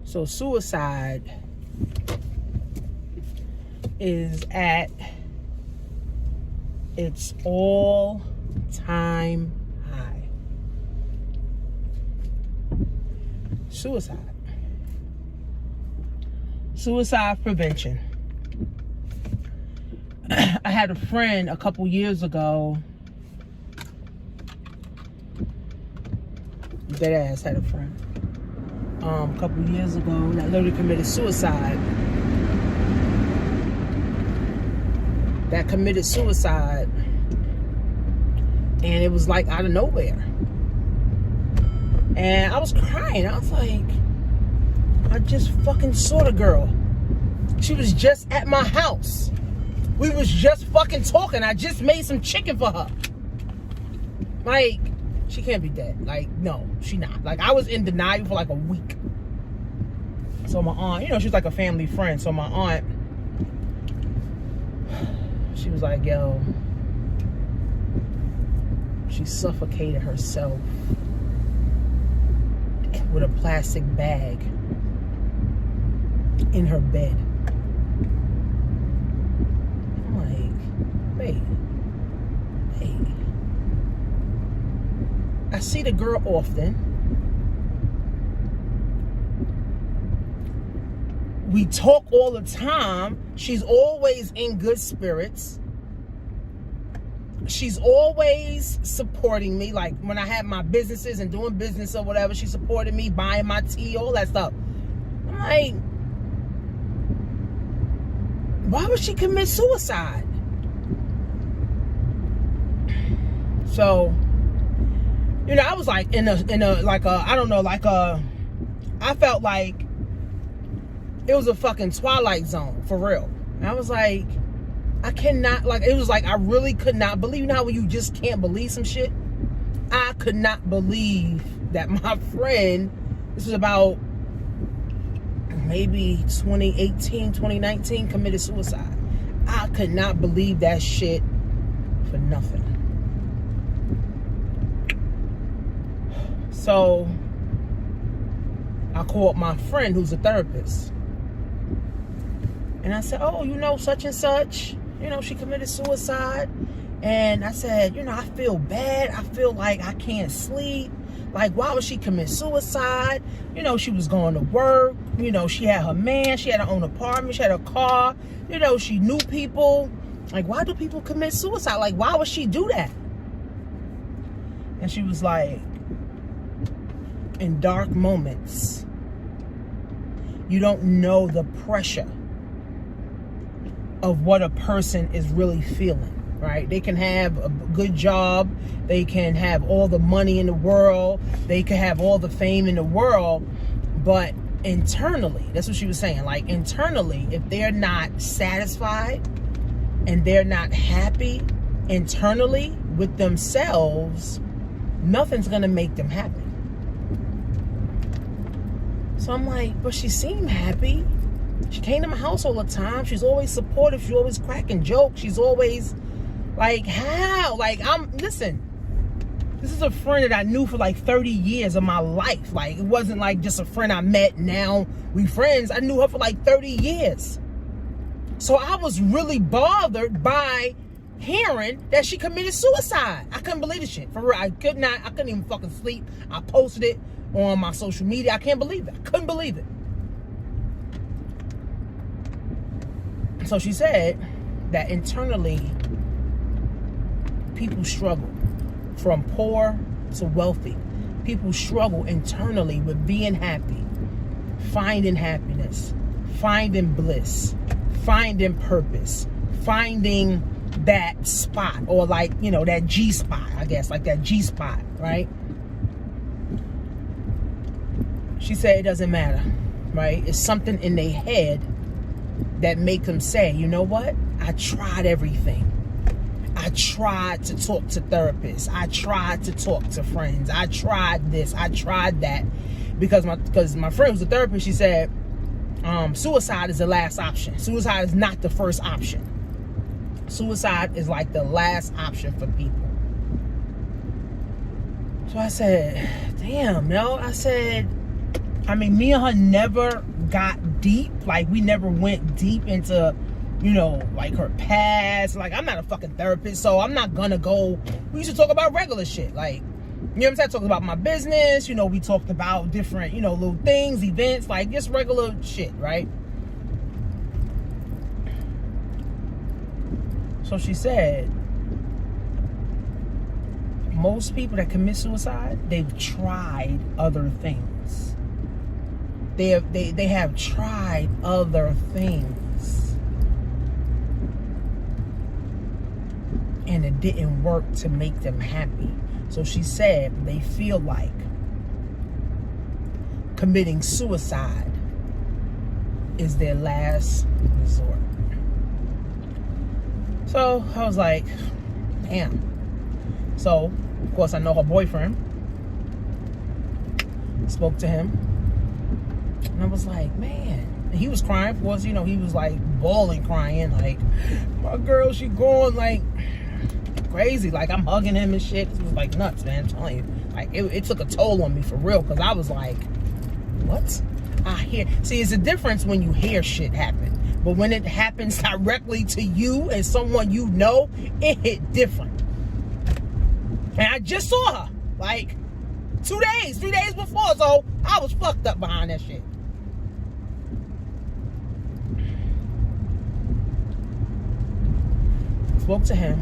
So suicide is at its all-time high. Suicide. Suicide prevention. I had a friend a couple years ago. Deadass had a friend. A couple years ago that literally committed suicide. And it was like out of nowhere. And I was crying. I was like, I just fucking saw the girl. She was just at my house. We was just fucking talking. I just made some chicken for her. Like, she can't be dead. Like, no, she not. Like, I was in denial for like a week. So my aunt, you know, she's like a family friend. So my aunt, she was like, yo, she suffocated herself with a plastic bag in her bed. I'm like, wait. I see the girl often. We talk all the time. She's always in good spirits. She's always supporting me. Like when I had my businesses and doing business or whatever, she supported me, buying my tea, all that stuff. I'm like, why would she commit suicide? So, you know, I was like I felt like it was a fucking Twilight Zone, for real. And I was like, I cannot, like, it was like, I really could not believe, you know how when you just can't believe some shit? I could not believe that my friend, this was about maybe 2018, 2019, committed suicide. I could not believe that shit for nothing. So I called my friend who's a therapist. And I said, oh, you know, such and such, you know, she committed suicide. And I said, you know, I feel bad. I feel like I can't sleep. Like, why would she commit suicide? You know, she was going to work. You know, she had her man. She had her own apartment. She had a car. You know, she knew people. Like, why do people commit suicide? Like, why would she do that? And she was like, in dark moments, you don't know the pressure of what a person is really feeling, right? They can have a good job. They can have all the money in the world. They can have all the fame in the world. But internally, that's what she was saying. Like, internally, if they're not satisfied and they're not happy internally with themselves, nothing's going to make them happy. So I'm like, but she seemed happy. She came to my house all the time. She's always supportive. She's always cracking jokes. She's always like, how? Like, listen, this is a friend that I knew for like 30 years of my life. Like, it wasn't like just a friend I met, now we friends. I knew her for like 30 years. So I was really bothered by hearing that she committed suicide. I couldn't believe the shit. For real, I couldn't even fucking sleep. I posted it on my social media. I can't believe it. I couldn't believe it. So she said that internally, people struggle from poor to wealthy. People struggle internally with being happy, finding happiness, finding bliss, finding purpose, finding that spot, or like, you know, that G spot, I guess, like that G spot, right? She said it doesn't matter, right? It's something in their head that make them say, you know what? I tried everything. I tried to talk to therapists. I tried to talk to friends. I tried this. I tried that. Because my friend was a therapist, she said, suicide is the last option. Suicide is not the first option. Suicide is like the last option for people. So I said, damn, no. I said, I mean, me and her never got deep. Like, we never went deep into, you know, like her past. Like, I'm not a fucking therapist, so I'm not gonna go. We used to talk about regular shit. Like, you know what I'm saying? Talked about my business. You know, we talked about different, you know, little things, events, like just regular shit, right? So she said, most people that commit suicide, they've tried other things. They have tried other things. And it didn't work to make them happy. So she said they feel like committing suicide is their last resort. So I was like, damn. So, of course, I know her boyfriend. Spoke to him. And I was like, man. And he was crying. Of course, you know, he was like bawling, crying. Like, my girl, she going like crazy. Like, I'm hugging him and shit. It was like nuts, man. I'm telling you. Like, it took a toll on me for real. Because I was like, what? See, it's a difference when you hear shit happen. But when it happens directly to you and someone you know, it hit different. And I just saw her, like, 3 days before, so I was fucked up behind that shit. Spoke to him,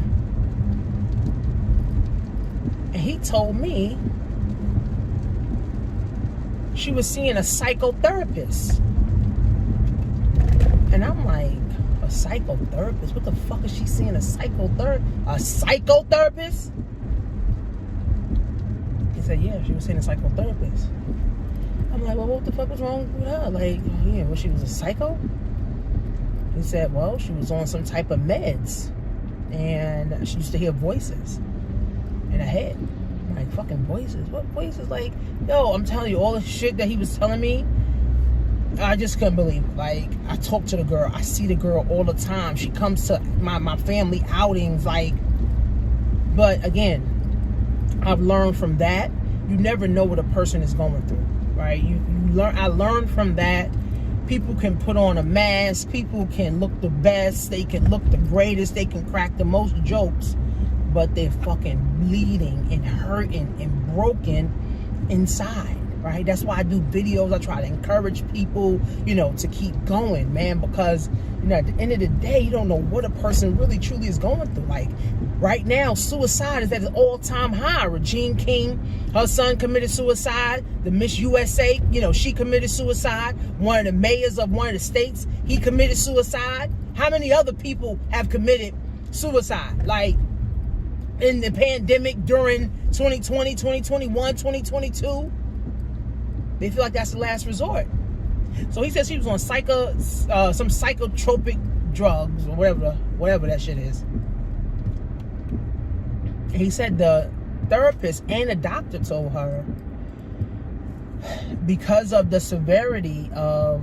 and he told me she was seeing a psychotherapist. And I'm like, a psychotherapist? What the fuck is she seeing a psychotherapist? He said, yeah, she was seeing a psychotherapist. I'm like, well, what the fuck was wrong with her? Like, yeah, well, she was a psycho? He said, well, she was on some type of meds. And she used to hear voices in her head. I'm like, fucking voices? What voices? Like, yo, I'm telling you, all the shit that he was telling me, I just couldn't believe it. Like, I talk to the girl. I see the girl all the time. She comes to my family outings. Like, but again, I've learned from that. You never know what a person is going through, right? You learn. I learned from that. People can put on a mask. People can look the best. They can look the greatest. They can crack the most jokes, but they're fucking bleeding and hurting and broken inside. Right? That's why I do videos. I try to encourage people, you know, to keep going, man, because, you know, at the end of the day, you don't know what a person really truly is going through. Like, right now, suicide is at an all-time high. Regine King, her son committed suicide. The Miss USA, you know, she committed suicide. One of the mayors of one of the states, he committed suicide. How many other people have committed suicide? Like, in the pandemic during 2020, 2021, 2022, they feel like that's the last resort. So he says she was on some psychotropic drugs or whatever that shit is. And he said the therapist and the doctor told her, because of the severity of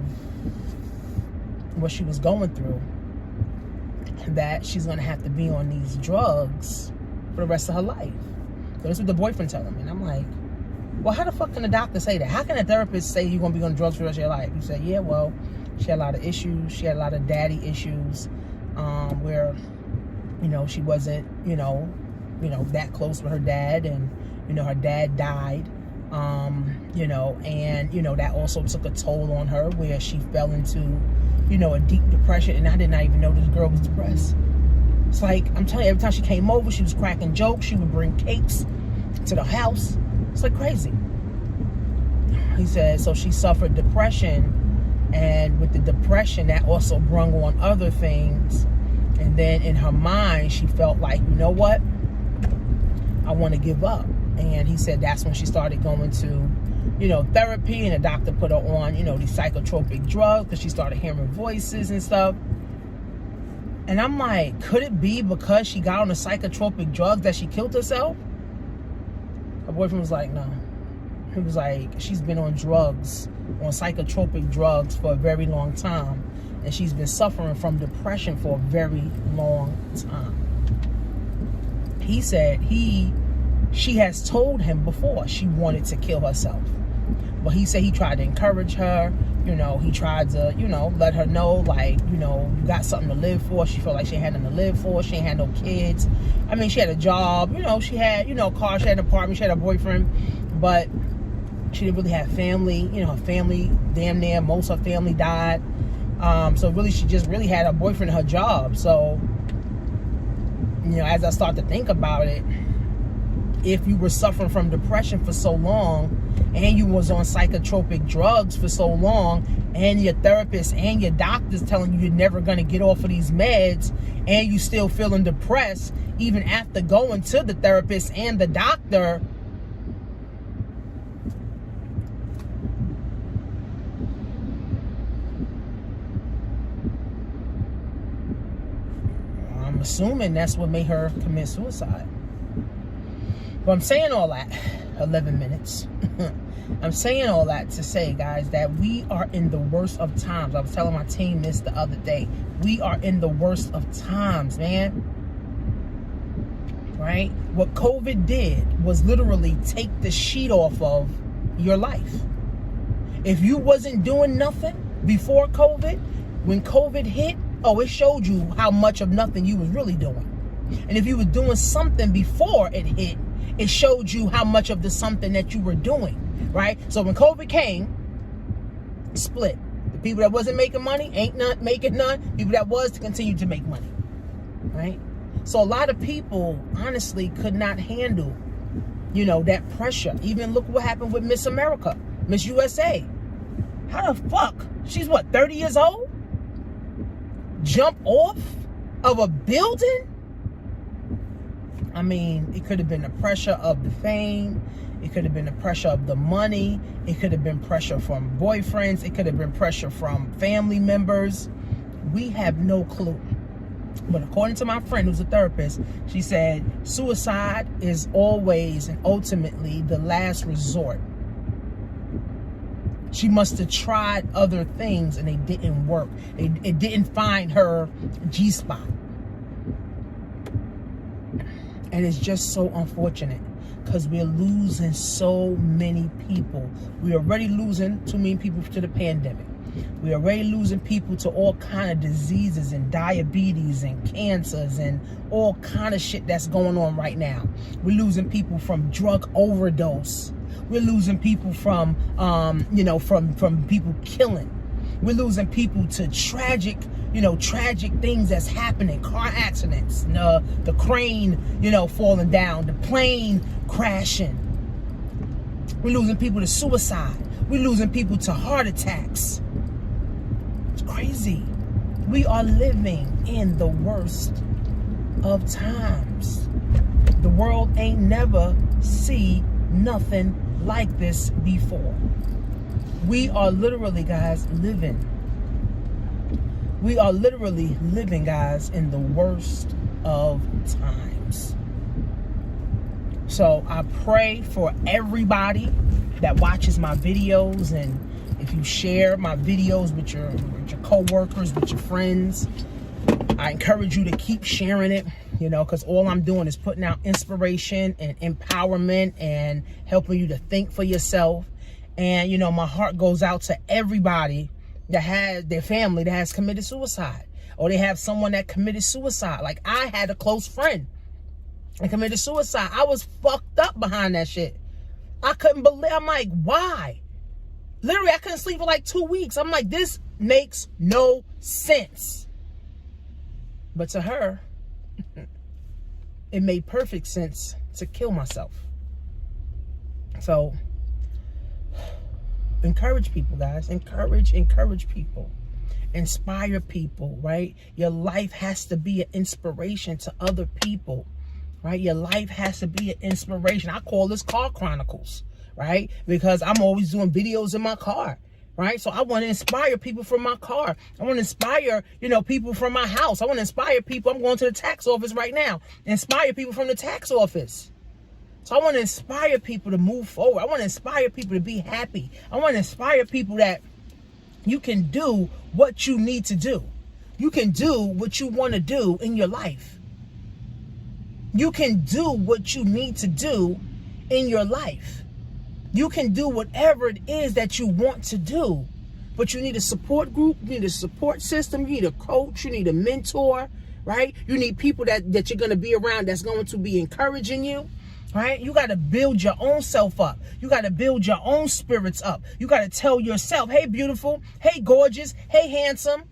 what she was going through, that she's gonna have to be on these drugs for the rest of her life. So that's what the boyfriend told him. And I'm like, well, how the fuck can the doctor say that? How can a therapist say you're going to be on drugs for the rest of your life? You say, yeah, well, she had a lot of issues. She had a lot of daddy issues where, you know, she wasn't, you know, that close with her dad. And, you know, her dad died, you know, and, you know, that also took a toll on her where she fell into, you know, a deep depression. And I did not even know this girl was depressed. It's like, I'm telling you, every time she came over, she was cracking jokes. She would bring cakes to the house. It's like crazy. He said, so she suffered depression, and with the depression, that also brung on other things. And then in her mind, she felt like, you know what? I want to give up. And he said that's when she started going to, you know, therapy, and the doctor put her on, you know, these psychotropic drugs because she started hearing voices and stuff. And I'm like, could it be because she got on the psychotropic drugs that she killed herself? Her boyfriend was like, no. He was like, she's been on drugs, on psychotropic drugs for a very long time. And she's been suffering from depression for a very long time. He said she has told him before she wanted to kill herself. But he said he tried to encourage her. You know, he tried to, you know, let her know, like, you know, you got something to live for. She felt like she had nothing to live for. She ain't had no kids. I mean, she had a job. You know, she had, you know, a car. She had an apartment. She had a boyfriend. But she didn't really have family. You know, her family, damn near, most of her family died. So really, she just really had her boyfriend and her job. So, you know, as I start to think about it, if you were suffering from depression for so long, and you was on psychotropic drugs for so long, and your therapist and your doctors telling you you're never going to get off of these meds, and you still feeling depressed even after going to the therapist and the doctor, I'm assuming that's what made her commit suicide. But I'm saying all that, 11 minutes. I'm saying all that to say, guys, that we are in the worst of times. I was telling my team this the other day. We are in the worst of times, man. Right? What COVID did was literally take the sheet off of your life. If you wasn't doing nothing before COVID, when COVID hit, oh, it showed you how much of nothing you was really doing. And if you were doing something before it hit, it showed you how much of the something that you were doing, right? So when COVID came, split. The people that wasn't making money ain't not making none. People that was to continue to make money, right? So a lot of people, honestly, could not handle, you know, that pressure. Even look what happened with Miss America, Miss USA. How the fuck? She's what, 30 years old? Jump off of a building? I mean, it could have been the pressure of the fame. It could have been the pressure of the money. It could have been pressure from boyfriends. It could have been pressure from family members. We have no clue. But according to my friend who's a therapist, she said suicide is always and ultimately the last resort. She must have tried other things and they didn't work. It didn't find her G-spot. And it's just so unfortunate because we're losing so many people. We're already losing too many people to the pandemic. We're already losing people to all kind of diseases and diabetes and cancers and all kind of shit that's going on right now. We're losing people from drug overdose. We're losing people from, from people killing. We're losing people to tragic things that's happening, car accidents, the crane, falling down, the plane crashing. We're losing people to suicide. We're losing people to heart attacks. It's crazy. We are living in the worst of times. The world ain't never see nothing like this before. We are literally, guys, living. We are literally living, guys, in the worst of times. So I pray for everybody that watches my videos, and if you share my videos with your co-workers, with your friends, I encourage you to keep sharing it, because all I'm doing is putting out inspiration and empowerment and helping you to think for yourself. And, my heart goes out to everybody that has their family that has committed suicide, or they have someone that committed suicide. Like, I had a close friend that committed suicide. I was fucked up behind that shit. I couldn't believe. I'm like, why? Literally, I couldn't sleep for like 2 weeks. I'm like, this makes no sense. But to her, it made perfect sense to kill myself. So encourage people, guys. Encourage people. Inspire people, right? Your life has to be an inspiration to other people, right? Your life has to be an inspiration. I call this Car Chronicles, right? Because I'm always doing videos in my car, right? So I want to inspire people from my car. I want to inspire, people from my house. I want to inspire people. I'm going to the tax office right now. Inspire people from the tax office. So I want to inspire people to move forward. I want to inspire people to be happy. I want to inspire people that you can do what you need to do. You can do what you want to do in your life. You can do what you need to do in your life. You can do whatever it is that you want to do. But you need a support group, you need a support system, you need a coach, you need a mentor, right? You need people that you're going to be around that's going to be encouraging you, right? You got to build your own self up. You got to build your own spirits up. You got to tell yourself, hey, beautiful, hey, gorgeous, hey, handsome,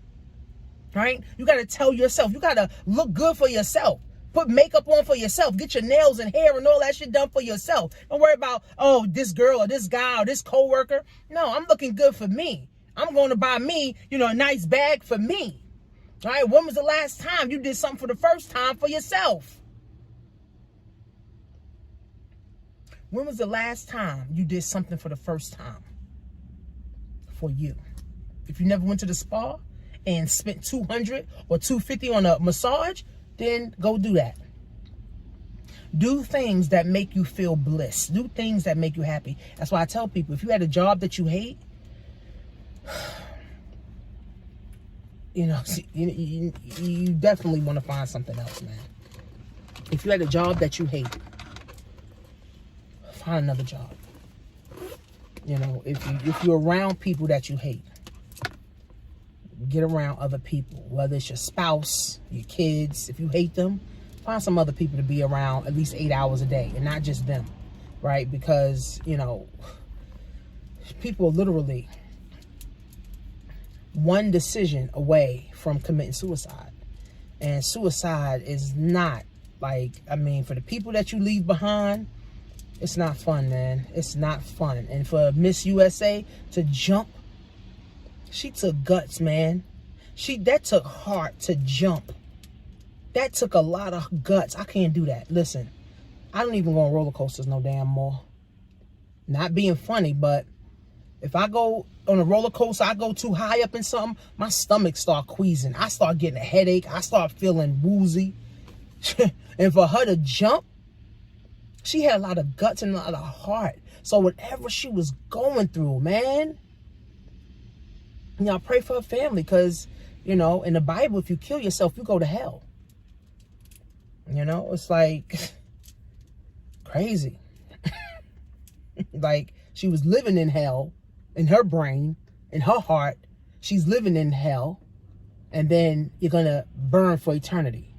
right? You got to tell yourself, you got to look good for yourself. Put makeup on for yourself. Get your nails and hair and all that shit done for yourself. Don't worry about, oh, this girl or this guy or this coworker. No, I'm looking good for me. I'm going to buy me, a nice bag for me. All right. When was the last time you did something for the first time for yourself? When was the last time you did something for the first time for you? If you never went to the spa and spent $200 or $250 on a massage, then go do that. Do things that make you feel bliss. Do things that make you happy. That's why I tell people, if you had a job that you hate, you definitely want to find something else, man. If you had a job that you hate, find another job. If you're around people that you hate, get around other people, whether it's your spouse, your kids. If you hate them, find some other people to be around at least 8 hours a day, and not just them, right? Because, people are literally one decision away from committing suicide. And suicide is not for the people that you leave behind, it's not fun, man. It's not fun. And for Miss USA to jump, she took guts, man. That took heart to jump. That took a lot of guts. I can't do that. Listen, I don't even go on roller coasters no damn more. Not being funny, but if I go on a roller coaster, I go too high up in something, my stomach start queasing. I start getting a headache. I start feeling woozy. And for her to jump, she had a lot of guts and a lot of heart. So whatever she was going through, man, I pray for her family, because, in the Bible, if you kill yourself, you go to hell. It's crazy. She was living in hell in her brain, in her heart. She's living in hell, and then you're going to burn for eternity.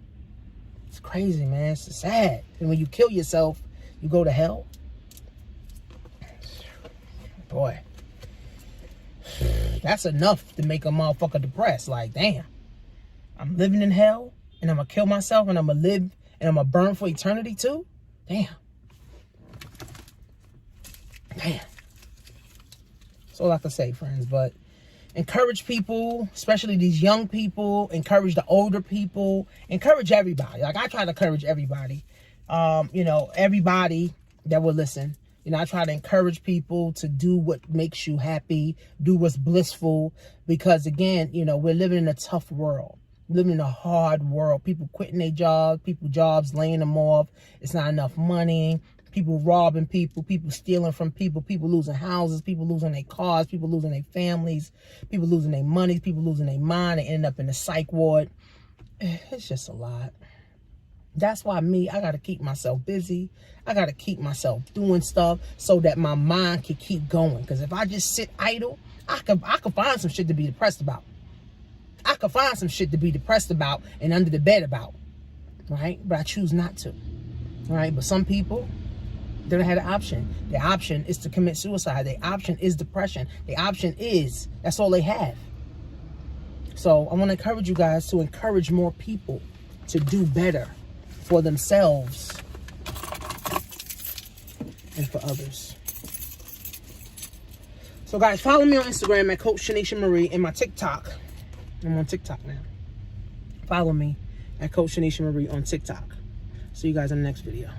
It's crazy, man. It's sad. And when you kill yourself, you go to hell. Boy, that's enough to make a motherfucker depressed. Damn, I'm living in hell, and I'm going to kill myself, and I'm going to live, and I'm going to burn for eternity too? Damn. That's all I can say, friends. But encourage people, especially these young people. Encourage the older people. Encourage everybody. I try to encourage everybody. Everybody that will listen. I try to encourage people to do what makes you happy, do what's blissful, because again, we're living in a tough world, living in a hard world. People quitting their jobs, people jobs laying them off. It's not enough money. People robbing people, people stealing from people, people losing houses, people losing their cars, people losing their families, people losing their money, people losing their mind and ending up in the psych ward. It's just a lot. That's why I got to keep myself busy. I got to keep myself doing stuff so that my mind can keep going. Because if I just sit idle, I could find some shit to be depressed about. I could find some shit to be depressed about and under the bed about. Right? But I choose not to. All right? But some people, they don't have the option. The option is to commit suicide. The option is depression. The option is, that's all they have. So I want to encourage you guys to encourage more people to do better for themselves and for others. So guys, follow me on Instagram at Coach Shanisha Marie, and my TikTok. I'm on TikTok now. Follow me at Coach Shanisha Marie on TikTok. See you guys in the next video.